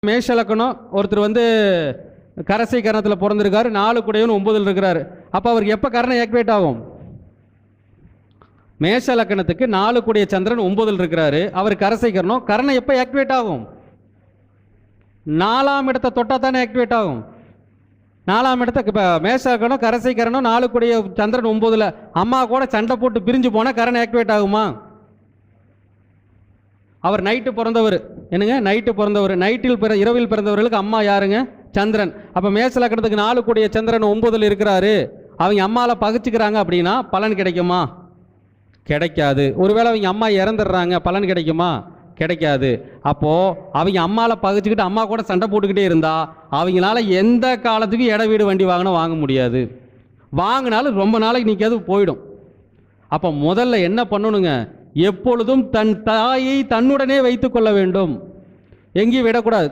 மேஷலக்கணம் ஒருத்தர் வந்து கரசை கரணத்தில் பிறந்திருக்காரு, 4 கூடையவன் 9 இருக்கிறாரு. அப்போ அவருக்கு எப்போ கரணம் ஆக்டிவேட் ஆகும்? மேஷ லக்கணத்துக்கு 4 கூடிய சந்திரன் 9 இருக்கிறாரு, அவர் கரசை கரணம். கரணம் எப்போ ஆக்டிவேட் ஆகும்? 4ஆம் இடத்தை தொட்டா தானே ஆக்டிவேட் ஆகும். 4ஆம் இடத்தை இப்போ மேஷ லக்கணம் கரசை கரணம் 4 கூடிய சந்திரன் 9ல் அம்மா கூட சண்டை போட்டு பிரிஞ்சு போனால் கரணம் ஆக்டிவேட் ஆகுமா? அவர் நைட்டு பிறந்தவர். என்னங்க? நைட்டு பிறந்தவர். இரவில் பிறந்தவர்களுக்கு அம்மா யாருங்க? சந்திரன். அப்போ மேஷ லக்கணத்துக்கு 4 கூடிய சந்திரன் 9 இருக்கிறாரு, அவங்க அம்மாவில் பகிச்சுக்கிறாங்க அப்படின்னா பலன் கிடைக்குமா? கிடைக்காது. ஒருவேளை அவங்க அம்மா இறந்துடுறாங்க, பலன் கிடைக்குமா? கிடைக்காது. அப்போது அவங்க அம்மாவில் பகிச்சுக்கிட்டு அம்மா கூட சண்டை போட்டுக்கிட்டே இருந்தால் அவங்களால எந்த காலத்துக்கும் இட வீடு வண்டி வாங்க முடியாது. வாங்கினாலும் ரொம்ப நாளைக்கு நிற்காது, போயிடும். அப்போ முதல்ல என்ன பண்ணணுங்க? எப்பொழுதும் தன் தாயை தன்னுடனே வைத்து கொள்ள வேண்டும், எங்கேயும் விடக்கூடாது.